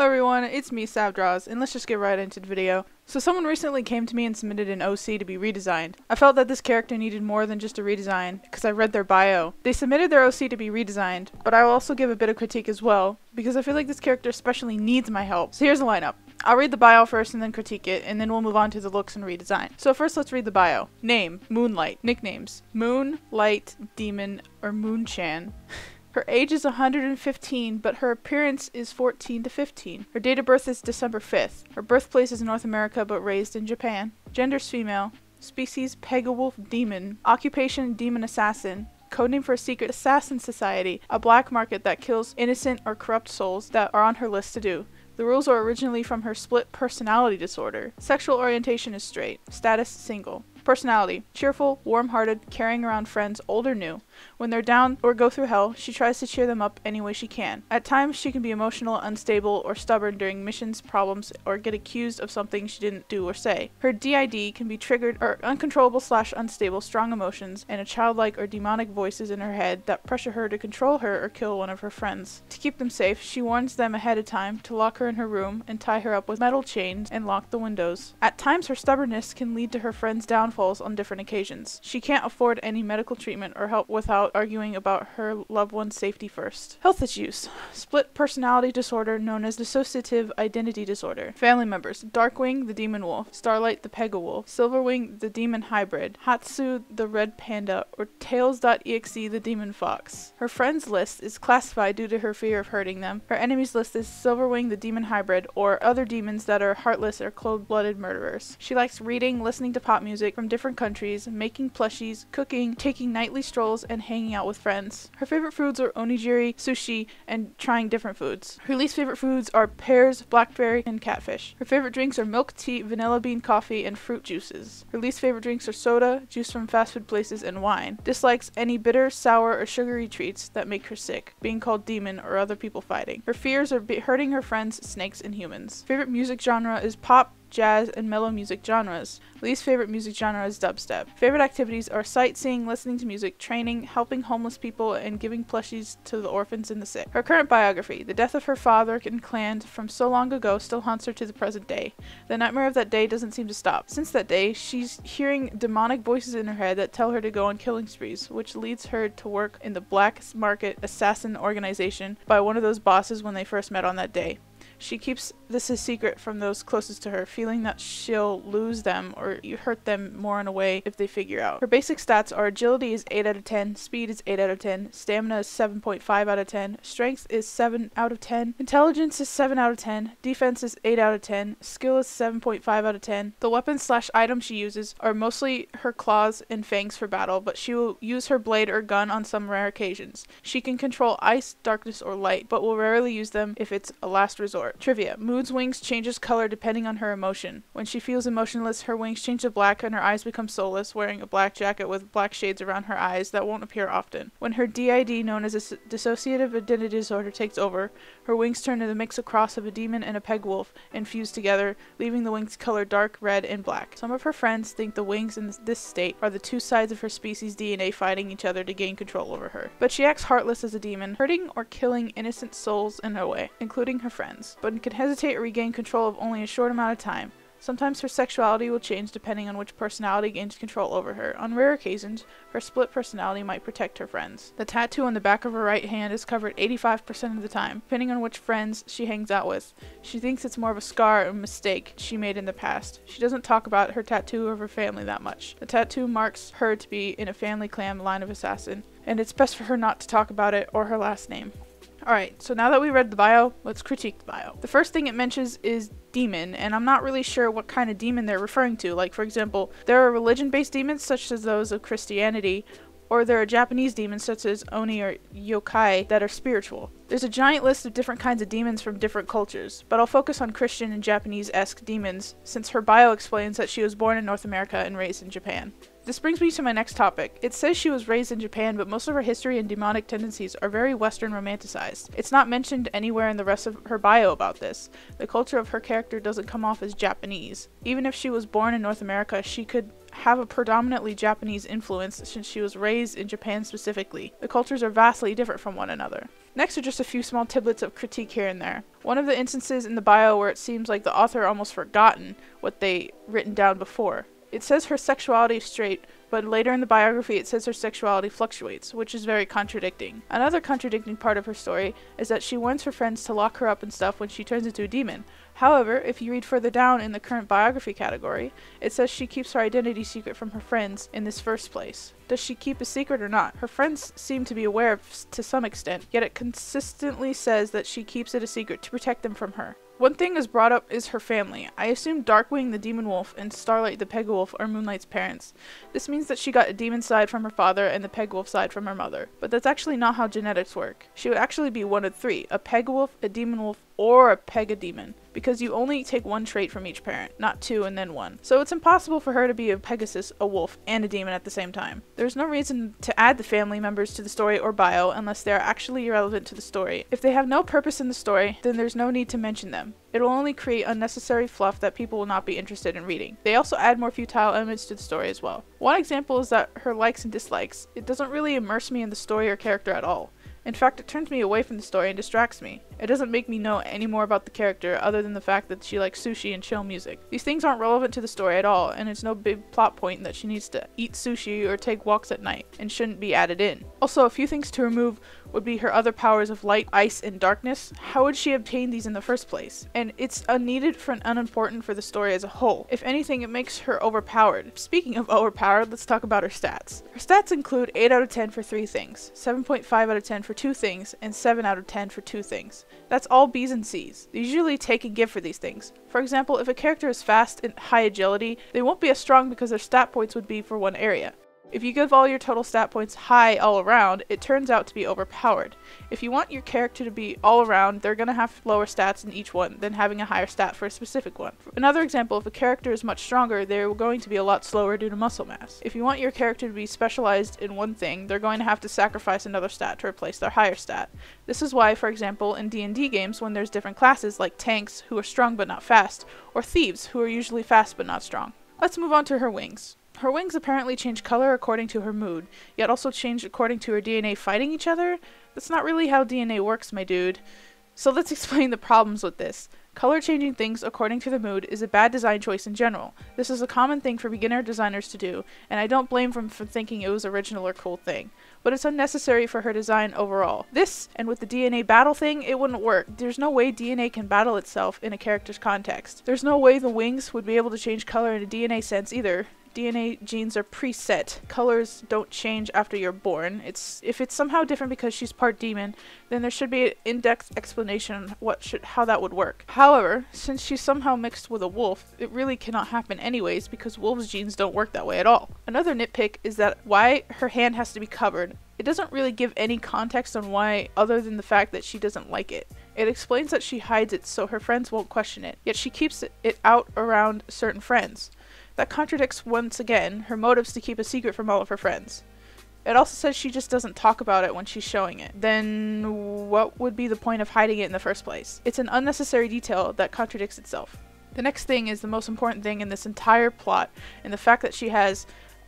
everyone, it's me, Savdraws, and let's just get right into the video. So someone recently came to me and submitted an OC to be redesigned. I felt that this character needed more than just a redesign, because I read their bio. They submitted their OC to be redesigned, but I will also give a bit of critique as well, because I feel like this character especially needs my help. So here's the lineup. I'll read the bio first and then critique it, and then we'll move on to the looks and redesign. So first let's read the bio. Name, Moonlight. Nicknames, Moon, Light, Demon, or Moonchan. Her age is 115, but her appearance is 14 to 15. Her date of birth is December 5th. Her birthplace is North America, but raised in Japan. Gender's female. Species, Pegawolf Demon. Occupation, Demon Assassin. Codename for a secret assassin society, a black market that kills innocent or corrupt souls that are on her list to do. The rules are originally from her split personality disorder. Sexual orientation is straight. Status, single. Personality, cheerful, warm-hearted, carrying around friends, old or new. When they're down or go through hell, she tries to cheer them up any way she can. At times, she can be emotional, unstable, or stubborn during missions, problems, or get accused of something she didn't do or say. Her DID can be triggered or uncontrollable/unstable strong emotions and a childlike or demonic voices in her head that pressure her to control her or kill one of her friends. To keep them safe, she warns them ahead of time to lock her in her room and tie her up with metal chains and lock the windows. At times, her stubbornness can lead to her friends' downfalls on different occasions. She can't afford any medical treatment or help without arguing about her loved one's safety first. Health issues. Split personality disorder known as dissociative identity disorder. Family members. Darkwing, the demon wolf. Starlight, the Pegawolf. Silverwing, the demon hybrid. Hatsu, the red panda. Or Tails.exe, the demon fox. Her friends list is classified due to her fear of hurting them. Her enemies list is Silverwing, the demon hybrid, or other demons that are heartless or cold-blooded murderers. She likes reading, listening to pop music from different countries, making plushies, cooking, taking nightly strolls, and hanging out with friends. Her favorite foods are onigiri, sushi, and trying different foods. Her least favorite foods are pears, blackberry, and catfish. Her favorite drinks are milk tea, vanilla bean coffee, and fruit juices. Her least favorite drinks are soda, juice from fast food places, and wine. Dislikes any bitter, sour, or sugary treats that make her sick, being called demon, or other people fighting. Her fears are hurting her friends, snakes, and humans. Favorite music genre is pop, jazz, and mellow music genres. Least favorite music genre is dubstep. Favorite activities are sightseeing, listening to music, training, helping homeless people, and giving plushies to the orphans and the sick. Her current biography. The death of her father and clan from so long ago still haunts her to the present day. The nightmare of that day doesn't seem to stop. Since that day, she's hearing demonic voices in her head that tell her to go on killing sprees, which leads her to work in the black market assassin organization by one of those bosses when they first met on that day. She keeps this a secret from those closest to her, feeling that she'll lose them or you hurt them more in a way if they figure out. Her basic stats are agility is 8 out of 10, speed is 8 out of 10, stamina is 7.5 out of 10, strength is 7 out of 10, intelligence is 7 out of 10, defense is 8 out of 10, skill is 7.5 out of 10. The weapons/items she uses are mostly her claws and fangs for battle, but she will use her blade or gun on some rare occasions. She can control ice, darkness, or light, but will rarely use them if it's a last resort. Trivia. Mood's wings changes color depending on her emotion. When she feels emotionless, her wings change to black and her eyes become soulless, wearing a black jacket with black shades around her eyes that won't appear often. When her DID, known as a dissociative identity disorder, takes over, her wings turn to the mix across of a demon and a pegwolf and fuse together, leaving the wings colored dark red and black. Some of her friends think the wings in this state are the two sides of her species' DNA fighting each other to gain control over her. But she acts heartless as a demon, hurting or killing innocent souls in her way, including her friends, but can hesitate or regain control of only a short amount of time. Sometimes her sexuality will change depending on which personality gains control over her. On rare occasions, her split personality might protect her friends. The tattoo on the back of her right hand is covered 85% of the time, depending on which friends she hangs out with. She thinks it's more of a scar or mistake she made in the past. She doesn't talk about her tattoo or her family that much. The tattoo marks her to be in a family clan line of assassin, and it's best for her not to talk about it or her last name. Alright, so now that we read the bio, let's critique the bio. The first thing it mentions is demon, and I'm not really sure what kind of demon they're referring to. Like, for example, there are religion-based demons such as those of Christianity, or there are Japanese demons such as Oni or Yokai that are spiritual. There's a giant list of different kinds of demons from different cultures, but I'll focus on Christian and Japanese-esque demons since her bio explains that she was born in North America and raised in Japan. This brings me to my next topic. It says she was raised in Japan, but most of her history and demonic tendencies are very Western romanticized. It's not mentioned anywhere in the rest of her bio about this. The culture of her character doesn't come off as Japanese. Even if she was born in North America, she could have a predominantly Japanese influence since she was raised in Japan specifically. The cultures are vastly different from one another. Next are just a few small tidbits of critique here and there. One of the instances in the bio where it seems like the author almost forgotten what they written down before. It says her sexuality is straight, but later in the biography it says her sexuality fluctuates, which is very contradicting. Another contradicting part of her story is that she warns her friends to lock her up and stuff when she turns into a demon. However, if you read further down in the current biography category, it says she keeps her identity secret from her friends in this first place. Does she keep a secret or not? Her friends seem to be aware to some extent, yet it consistently says that she keeps it a secret to protect them from her. One thing is brought up is her family. I assume Darkwing the Demon Wolf and Starlight the Peg Wolf are Moonlight's parents. This means that she got a demon side from her father and the Peg Wolf side from her mother. But that's actually not how genetics work. She would actually be one of three: a Peg Wolf, a Demon Wolf, or a Pegademon, because you only take one trait from each parent, not two and then one. So it's impossible for her to be a Pegasus, a wolf, and a demon at the same time. There's no reason to add the family members to the story or bio unless they are actually irrelevant to the story. If they have no purpose in the story, then there's no need to mention them. It will only create unnecessary fluff that people will not be interested in reading. They also add more futile elements to the story as well. One example is that her likes and dislikes. It doesn't really immerse me in the story or character at all. In fact, it turns me away from the story and distracts me. It doesn't make me know any more about the character other than the fact that she likes sushi and chill music. These things aren't relevant to the story at all, and it's no big plot point that she needs to eat sushi or take walks at night, and shouldn't be added in. Also, a few things to remove would be her other powers of light, ice, and darkness. How would she obtain these in the first place? And it's unneeded and unimportant for the story as a whole. If anything, it makes her overpowered. Speaking of overpowered, let's talk about her stats. Her stats include 8 out of 10 for 3 things, 7.5 out of 10 for 2 things, and 7 out of 10 for 2 things. That's all B's and C's. They usually take and give for these things. For example, if a character is fast and high agility, they won't be as strong because their stat points would be for one area. If you give all your total stat points high all around, it turns out to be overpowered. If you want your character to be all around, they're going to have lower stats in each one than having a higher stat for a specific one. Another example, if a character is much stronger, they're going to be a lot slower due to muscle mass. If you want your character to be specialized in one thing, they're going to have to sacrifice another stat to replace their higher stat. This is why, for example, in D&D games, when there's different classes like tanks who are strong but not fast, or thieves who are usually fast but not strong. Let's move on to her wings. Her wings apparently change color according to her mood, yet also change according to her DNA fighting each other? That's not really how DNA works, my dude. So let's explain the problems with this. Color changing things according to the mood is a bad design choice in general. This is a common thing for beginner designers to do, and I don't blame them for thinking it was original or cool thing. But it's unnecessary for her design overall. This, and with the DNA battle thing, it wouldn't work. There's no way DNA can battle itself in a character's context. There's no way the wings would be able to change color in a DNA sense either. DNA genes are preset. Colors don't change after you're born. If it's somehow different because she's part demon, then there should be an in-depth explanation on how that would work. However, since she's somehow mixed with a wolf, it really cannot happen anyways because wolves' genes don't work that way at all. Another nitpick is that why her hand has to be covered. It doesn't really give any context on why other than the fact that she doesn't like it. It explains that she hides it so her friends won't question it, yet she keeps it out around certain friends. That contradicts, once again, her motives to keep a secret from all of her friends. It also says she just doesn't talk about it when she's showing it. Then what would be the point of hiding it in the first place? It's an unnecessary detail that contradicts itself. The next thing is the most important thing in this entire plot, and the fact that she has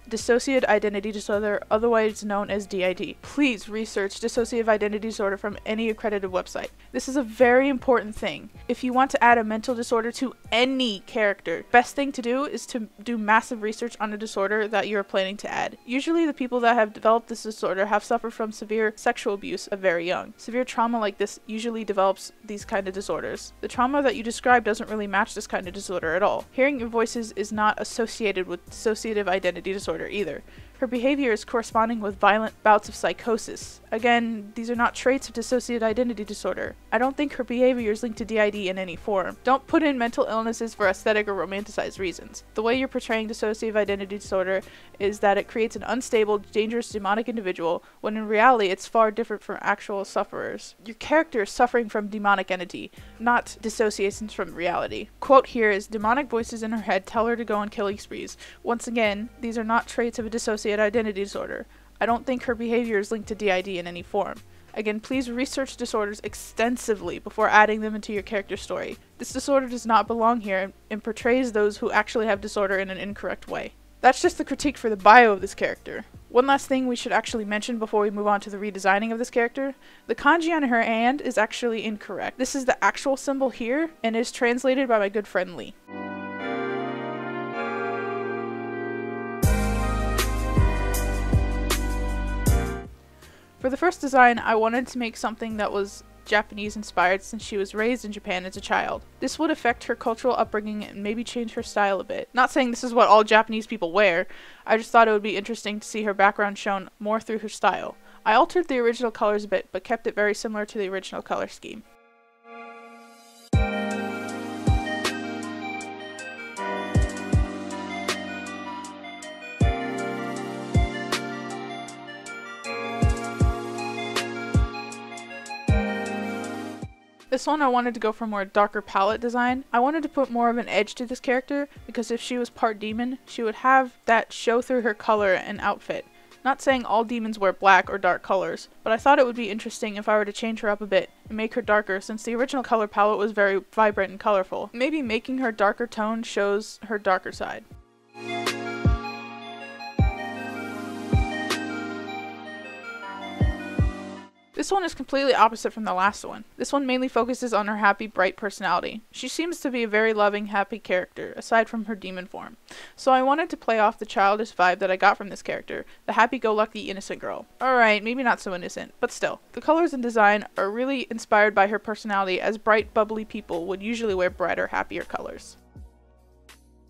dissociative identity disorder, otherwise known as DID. Please research dissociative identity disorder from any accredited website. This is a very important thing. If you want to add a mental disorder to any character, best thing to do is to do massive research on a disorder that you're planning to add. Usually the people that have developed this disorder have suffered from severe sexual abuse very young. Severe trauma like this usually develops these kind of disorders. The trauma that you describe doesn't really match this kind of disorder at all. Hearing your voices is not associated with dissociative identity disorder either. Her behavior is corresponding with violent bouts of psychosis. Again, these are not traits of dissociative identity disorder. I don't think her behavior is linked to DID in any form. Don't put in mental illnesses for aesthetic or romanticized reasons. The way you're portraying dissociative identity disorder is that it creates an unstable, dangerous, demonic individual, when in reality it's far different from actual sufferers. Your character is suffering from demonic entity, not dissociations from reality. Quote here is, demonic voices in her head tell her to go on killing sprees. Once again, these are not traits of a dissociative identity disorder. I don't think her behavior is linked to DID in any form. Again, please research disorders extensively before adding them into your character story. This disorder does not belong here and portrays those who actually have disorder in an incorrect way. That's just the critique for the bio of this character. One last thing we should actually mention before we move on to the redesigning of this character. The kanji on her hand is actually incorrect. This is the actual symbol here, and is translated by my good friend Lee. For the first design, I wanted to make something that was Japanese inspired since she was raised in Japan as a child. This would affect her cultural upbringing and maybe change her style a bit. Not saying this is what all Japanese people wear, I just thought it would be interesting to see her background shown more through her style. I altered the original colors a bit, but kept it very similar to the original color scheme. This one I wanted to go for more darker palette design. I wanted to put more of an edge to this character because if she was part demon, she would have that show through her color and outfit. Not saying all demons wear black or dark colors, but I thought it would be interesting if I were to change her up a bit and make her darker since the original color palette was very vibrant and colorful. Maybe making her darker tone shows her darker side. This one is completely opposite from the last one. This one mainly focuses on her happy, bright personality. She seems to be a very loving, happy character, aside from her demon form. So I wanted to play off the childish vibe that I got from this character, the happy-go-lucky innocent girl. Alright, maybe not so innocent, but still. The colors and design are really inspired by her personality, as bright, bubbly people would usually wear brighter, happier colors.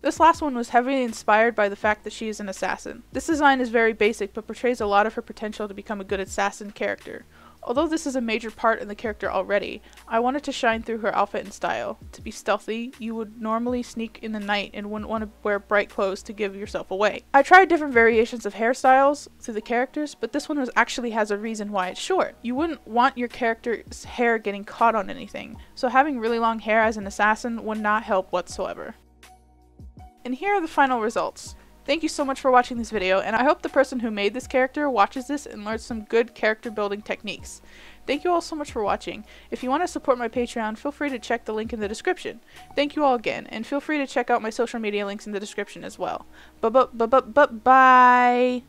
This last one was heavily inspired by the fact that she is an assassin. This design is very basic, but portrays a lot of her potential to become a good assassin character. Although this is a major part in the character already, I wanted to shine through her outfit and style. To be stealthy, you would normally sneak in the night and wouldn't want to wear bright clothes to give yourself away. I tried different variations of hairstyles through the characters, but this one actually has a reason why it's short. You wouldn't want your character's hair getting caught on anything, so having really long hair as an assassin would not help whatsoever. And here are the final results. Thank you so much for watching this video, and I hope the person who made this character watches this and learns some good character building techniques. Thank you all so much for watching. If you want to support my Patreon, feel free to check the link in the description. Thank you all again, and feel free to check out my social media links in the description as well. Bye.